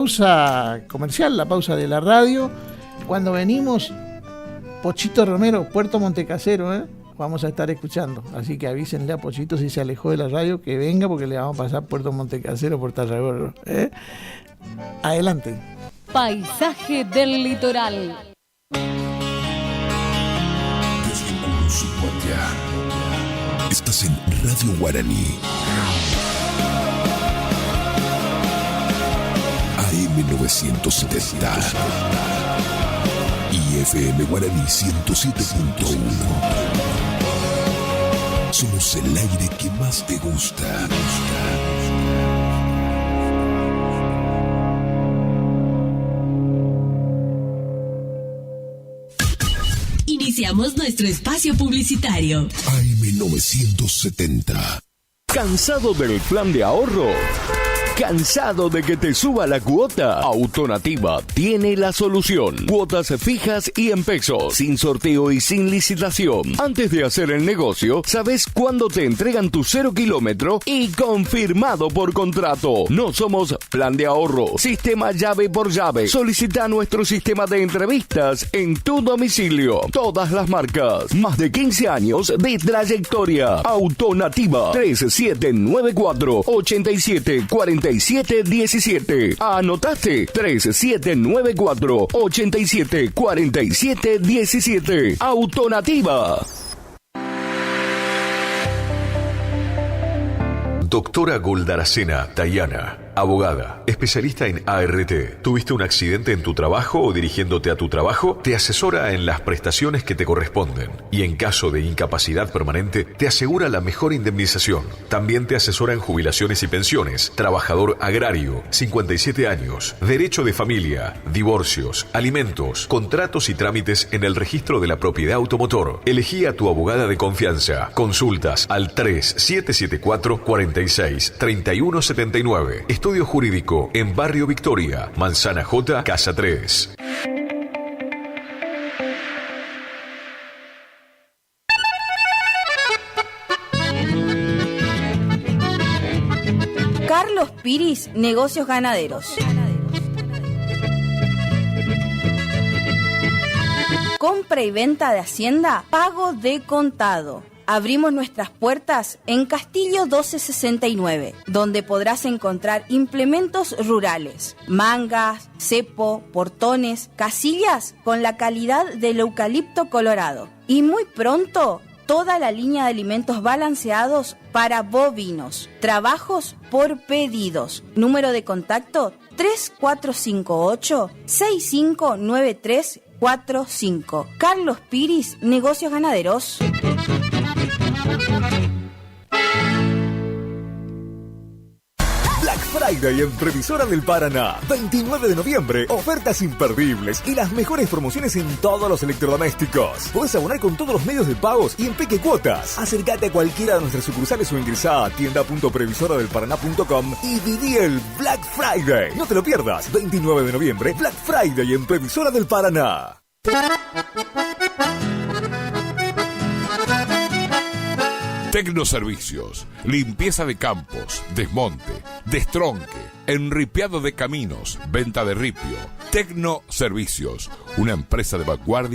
Pausa comercial, la pausa de la radio. Cuando venimos, Pochito Romero, Puerto Montecasero, vamos a estar escuchando. Así que avísenle a Pochito, si se alejó de la radio, que venga, porque le vamos a pasar Puerto Montecasero por Tarragorro. Adelante. Paisaje del litoral. Desde Uruzucuatiá, estás en Radio Guaraní. AM 970 y FM Guaraní 107.1. Somos el aire que más te gusta. Iniciamos nuestro espacio publicitario. AM 970. ¿Cansado del plan de ahorro? ¿Cansado de que te suba la cuota? Autonativa tiene la solución. Cuotas fijas y en pesos, sin sorteo y sin licitación. Antes de hacer el negocio, sabes cuándo te entregan tu 0 kilómetro y confirmado por contrato. No somos plan de ahorro, sistema llave por llave. Solicita nuestro sistema de entrevistas en tu domicilio. Todas las marcas. Más de 15 años de trayectoria. Autonativa 3794 8747 17. ¿Anotaste? 3794 8747 17. Autonativa. Doctora Goldaracena Tayana, abogada, especialista en ART. ¿Tuviste un accidente en tu trabajo o dirigiéndote a tu trabajo? Te asesora en las prestaciones que te corresponden y en caso de incapacidad permanente te asegura la mejor indemnización. También te asesora en jubilaciones y pensiones, trabajador agrario, 57 años, derecho de familia, divorcios, alimentos, contratos y trámites en el registro de la propiedad automotor. Elegí a tu abogada de confianza. Consultas al 3774 46 3179. Estudio jurídico en Barrio Victoria, Manzana J, Casa 3. Carlos Piris, Negocios Ganaderos. Compra y venta de hacienda, pago de contado. Abrimos nuestras puertas en Castillo 1269, donde podrás encontrar implementos rurales, mangas, cepo, portones, casillas con la calidad del eucalipto colorado. Y muy pronto, toda la línea de alimentos balanceados para bovinos. Trabajos por pedidos. Número de contacto 3458-659345. Carlos Piris, Negocios Ganaderos. Black Friday en Previsora del Paraná. 29 de noviembre, ofertas imperdibles y las mejores promociones en todos los electrodomésticos. Podés abonar con todos los medios de pagos y en peque cuotas. Acércate a cualquiera de nuestras sucursales o ingresá a tienda.previsoradelparaná.com y viví el Black Friday. No te lo pierdas. 29 de noviembre, Black Friday en Previsora del Paraná. Tecnoservicios, limpieza de campos, desmonte, destronque, enripiado de caminos, venta de ripio. Tecnoservicios, una empresa de vanguardia